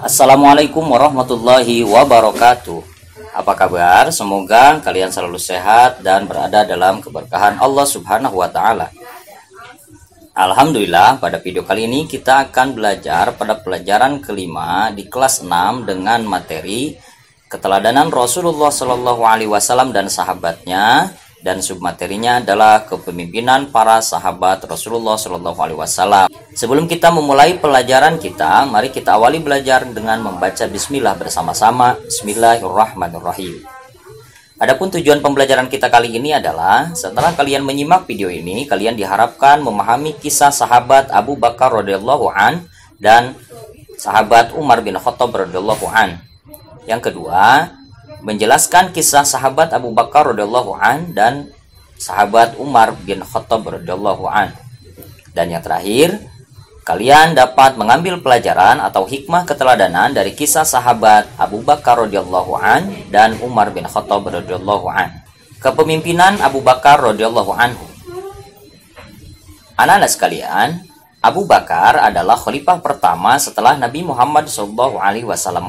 Assalamualaikum warahmatullahi wabarakatuh. Apa kabar? Semoga kalian selalu sehat dan berada dalam keberkahan Allah Subhanahu wa Ta'ala. Alhamdulillah, pada video kali ini kita akan belajar pada pelajaran kelima di kelas 6 dengan materi keteladanan Rasulullah Shallallahu Alaihi Wasallam dan sahabatnya, dan submaterinya adalah kepemimpinan para sahabat Rasulullah Shallallahu Alaihi Wasallam. Sebelum kita memulai pelajaran kita, mari kita awali belajar dengan membaca Bismillah bersama-sama. Bismillahirrahmanirrahim. Adapun tujuan pembelajaran kita kali ini adalah setelah kalian menyimak video ini, kalian diharapkan memahami kisah sahabat Abu Bakar radhiyallahu an dan sahabat Umar bin Khattab radhiyallahu an. Yang kedua, menjelaskan kisah sahabat Abu Bakar radhiyallahu an dan sahabat Umar bin Khattab radhiyallahu an. Dan yang terakhir, kalian dapat mengambil pelajaran atau hikmah keteladanan dari kisah sahabat Abu Bakar radhiyallahu an dan Umar bin Khattab radhiyallahu an. Kepemimpinan Abu Bakar radhiyallahu anhu. Anak-anak sekalian, Abu Bakar adalah khalifah pertama setelah Nabi Muhammad SAW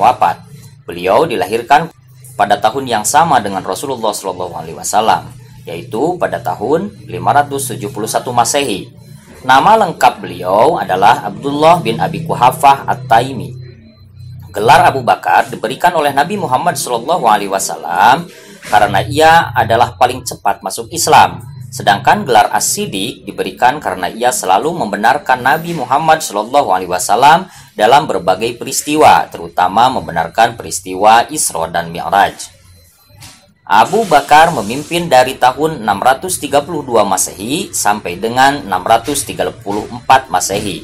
wafat. Beliau dilahirkan pada tahun yang sama dengan Rasulullah SAW, yaitu pada tahun 571 Masehi. Nama lengkap beliau adalah Abdullah bin Abi Quhafah At-Taimi. Gelar Abu Bakar diberikan oleh Nabi Muhammad SAW karena ia adalah paling cepat masuk Islam. Sedangkan gelar As-Siddiq diberikan karena ia selalu membenarkan Nabi Muhammad SAW dalam berbagai peristiwa, terutama membenarkan peristiwa Isra dan Mi'raj. Abu Bakar memimpin dari tahun 632 Masehi sampai dengan 634 Masehi.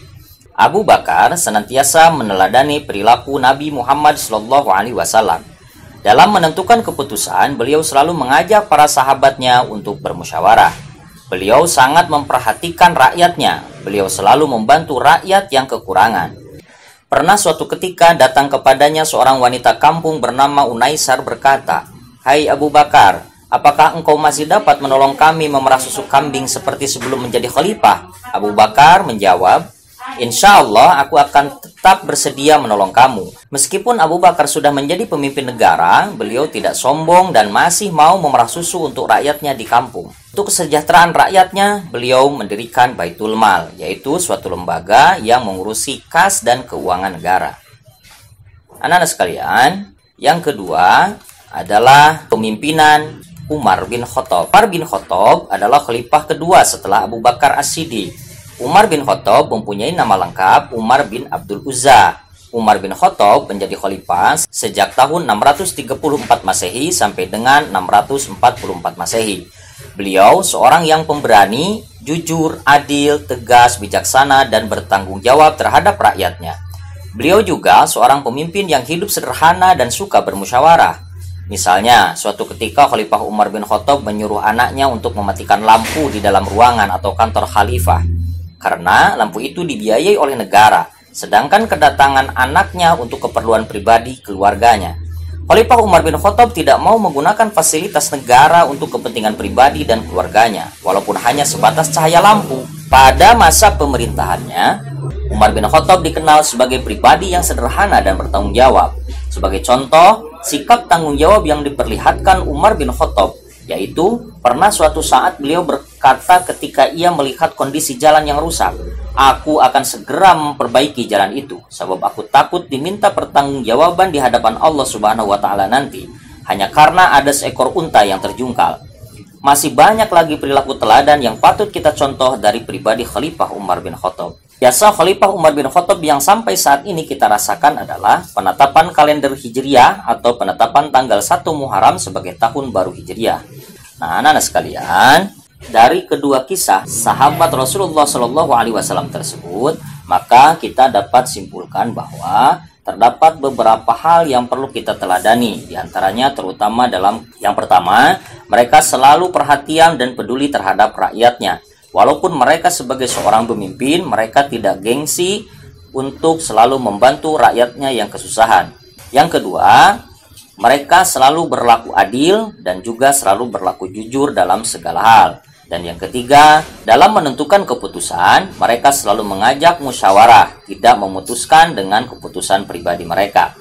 Abu Bakar senantiasa meneladani perilaku Nabi Muhammad SAW. Dalam menentukan keputusan, beliau selalu mengajak para sahabatnya untuk bermusyawarah. Beliau sangat memperhatikan rakyatnya. Beliau selalu membantu rakyat yang kekurangan. Pernah suatu ketika datang kepadanya seorang wanita kampung bernama Unaisar berkata, "Hai Abu Bakar, apakah engkau masih dapat menolong kami memerah susu kambing seperti sebelum menjadi khalifah?" Abu Bakar menjawab, "Insya Allah aku akan tetap bersedia menolong kamu." Meskipun Abu Bakar sudah menjadi pemimpin negara, beliau tidak sombong dan masih mau memerah susu untuk rakyatnya di kampung. Untuk kesejahteraan rakyatnya, beliau mendirikan Baitul Mal, yaitu suatu lembaga yang mengurusi kas dan keuangan negara. Anak-anak sekalian, yang kedua adalah kepemimpinan Umar bin Khattab. Umar bin Khattab adalah khalifah kedua setelah Abu Bakar As-Siddiq. Umar bin Khattab mempunyai nama lengkap Umar bin Abdul Uzza. Umar bin Khattab menjadi khalifah sejak tahun 634 Masehi sampai dengan 644 Masehi. Beliau seorang yang pemberani, jujur, adil, tegas, bijaksana, dan bertanggung jawab terhadap rakyatnya. Beliau juga seorang pemimpin yang hidup sederhana dan suka bermusyawarah. Misalnya, suatu ketika Khalifah Umar bin Khattab menyuruh anaknya untuk mematikan lampu di dalam ruangan atau kantor khalifah, karena lampu itu dibiayai oleh negara, sedangkan kedatangan anaknya untuk keperluan pribadi keluarganya. Khalifah Umar bin Khattab tidak mau menggunakan fasilitas negara untuk kepentingan pribadi dan keluarganya, walaupun hanya sebatas cahaya lampu. Pada masa pemerintahannya, Umar bin Khattab dikenal sebagai pribadi yang sederhana dan bertanggung jawab. Sebagai contoh, sikap tanggung jawab yang diperlihatkan Umar bin Khattab, yaitu pernah suatu saat beliau berkata ketika ia melihat kondisi jalan yang rusak, "Aku akan segera memperbaiki jalan itu, sebab aku takut diminta pertanggungjawaban di hadapan Allah Subhanahu wa Ta'ala nanti, hanya karena ada seekor unta yang terjungkal." Masih banyak lagi perilaku teladan yang patut kita contoh dari pribadi Khalifah Umar bin Khattab. Biasa Khalifah Umar bin Khattab yang sampai saat ini kita rasakan adalah penetapan kalender Hijriah atau penetapan tanggal 1 Muharram sebagai tahun baru Hijriah. Nah, anak-anak sekalian, dari kedua kisah sahabat Rasulullah Shallallahu Alaihi Wasallam tersebut, maka kita dapat simpulkan bahwa terdapat beberapa hal yang perlu kita teladani. Di antaranya terutama dalam yang pertama, mereka selalu perhatian dan peduli terhadap rakyatnya. Walaupun mereka sebagai seorang pemimpin, mereka tidak gengsi untuk selalu membantu rakyatnya yang kesusahan. Yang kedua, mereka selalu berlaku adil dan juga selalu berlaku jujur dalam segala hal. Dan yang ketiga, dalam menentukan keputusan, mereka selalu mengajak musyawarah, tidak memutuskan dengan keputusan pribadi mereka.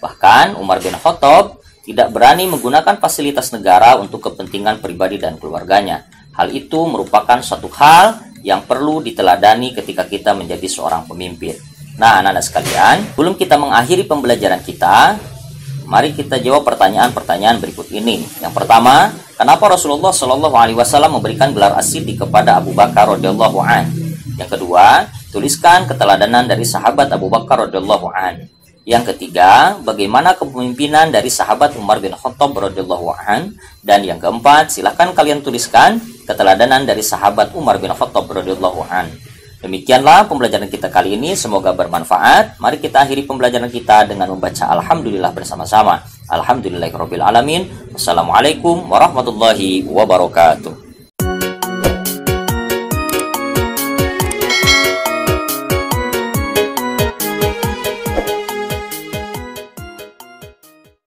Bahkan Umar bin Khattab tidak berani menggunakan fasilitas negara untuk kepentingan pribadi dan keluarganya. Hal itu merupakan suatu hal yang perlu diteladani ketika kita menjadi seorang pemimpin. Nah, anak-anak sekalian, sebelum kita mengakhiri pembelajaran kita, mari kita jawab pertanyaan-pertanyaan berikut ini. Yang pertama, kenapa Rasulullah Shallallahu Alaihi Wasallam memberikan gelar as-siddiq kepada Abu Bakar radhiyallahu an? Yang kedua, tuliskan keteladanan dari sahabat Abu Bakar radhiyallahu an. Yang ketiga, bagaimana kepemimpinan dari sahabat Umar bin Khattab radhiyallahu an? Dan yang keempat, silahkan kalian tuliskan keteladanan dari sahabat Umar bin Khattab radhiyallahu an. Demikianlah pembelajaran kita kali ini, semoga bermanfaat. Mari kita akhiri pembelajaran kita dengan membaca Alhamdulillah bersama-sama. Alhamdulillahirabbil alamin. Wassalamualaikum warahmatullahi wabarakatuh.